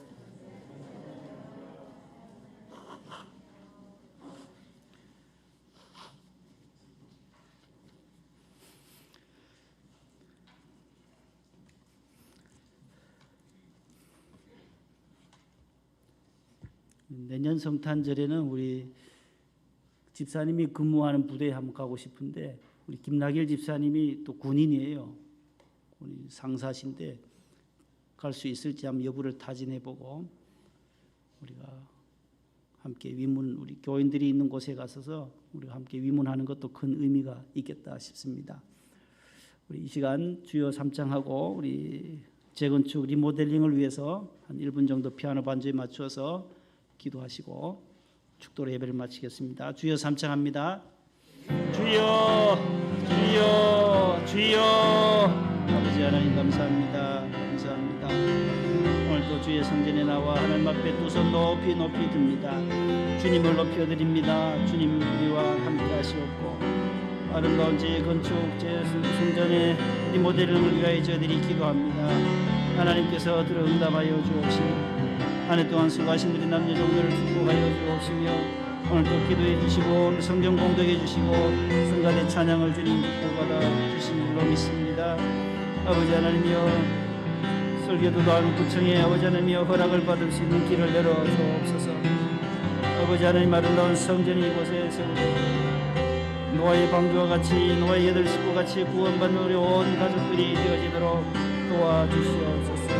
내년 성탄절에는 우리 집사님이 근무하는 부대에 한번 가고 싶은데, 우리 김나길 집사님이 또 군인이에요. 우리 상사신데 갈 수 있을지 한번 여부를 타진해보고 우리가 함께 위문, 우리 교인들이 있는 곳에 가서서 우리가 함께 위문하는 것도 큰 의미가 있겠다 싶습니다. 우리 이 시간 주여 3장하고 우리 재건축 리모델링을 위해서 한 1분 정도 피아노 반주에 맞추어서 기도하시고 축도로 예배를 마치겠습니다. 주여 3장합니다. 주여 주여 주여. 아버지 하나님 감사합니다. 감사합니다. 오늘도 주의 성전에 나와 하나님 앞에 두 손 높이 듭니다. 주님을 높여드립니다. 주님 우리와 함께 하시옵고 아름다운 재건축 성전의 리모델링을 위하여 저희들이 기도합니다. 하나님께서 들어 응답하여 주옵시며 한 해 동안 수고하신 우리 남녀 종들을 축복하여 주옵시며 오늘도 기도해 주시고 성경 공독해 주시고 성가대 찬양을 주님 축복받아 주신 줄로 믿습니다. 아버지 하나님이여 설교도 하는 구청에 아버지 하나님이여 허락을 받을 수 있는 길을 열어 주옵소서. 아버지 하나님 아름다운 성전이 이곳에 세우고 노아의 방주와 같이 노아의 8식구 같이 구원받는 우리 온 가족들이 되어지도록 도와주시옵소서.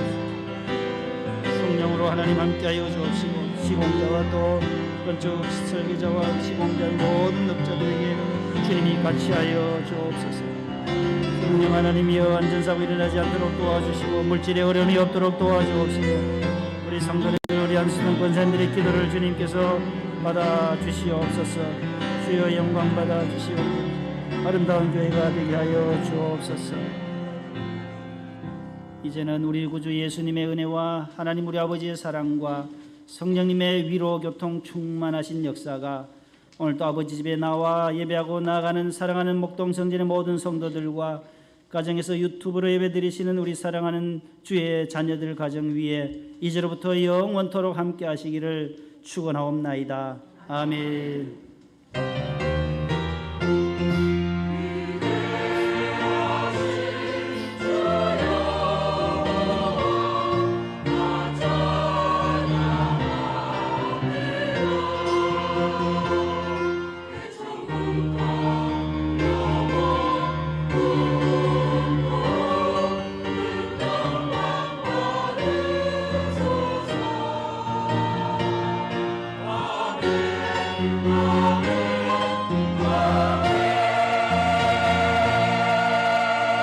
성령으로 하나님 함께하여 주옵시고 시공자와 또 건축 설계자와 시공자 모든 업자들에게 주님이 같이 하여 주옵소서. 성령 하나님이여 안전사고 일어나지 않도록 도와주시고 물질에 어려움이 없도록 도와주옵시고 우리 성도들 우리 안수동 권사님들의 기도를 주님께서 받아주시옵소서. 주여 영광 받아주시옵소서. 아름다운 교회가 되게 하여 주옵소서. 이제는 우리 구주 예수님의 은혜와 하나님 우리 아버지의 사랑과 성령님의 위로 교통 충만하신 역사가 오늘도 아버지 집에 나와 예배하고 나아가는 사랑하는 목동성전의 모든 성도들과 가정에서 유튜브로 예배드리시는 우리 사랑하는 주의 자녀들 가정 위에 이제로부터 영원토록 함께 하시기를 축원하옵나이다. 아멘.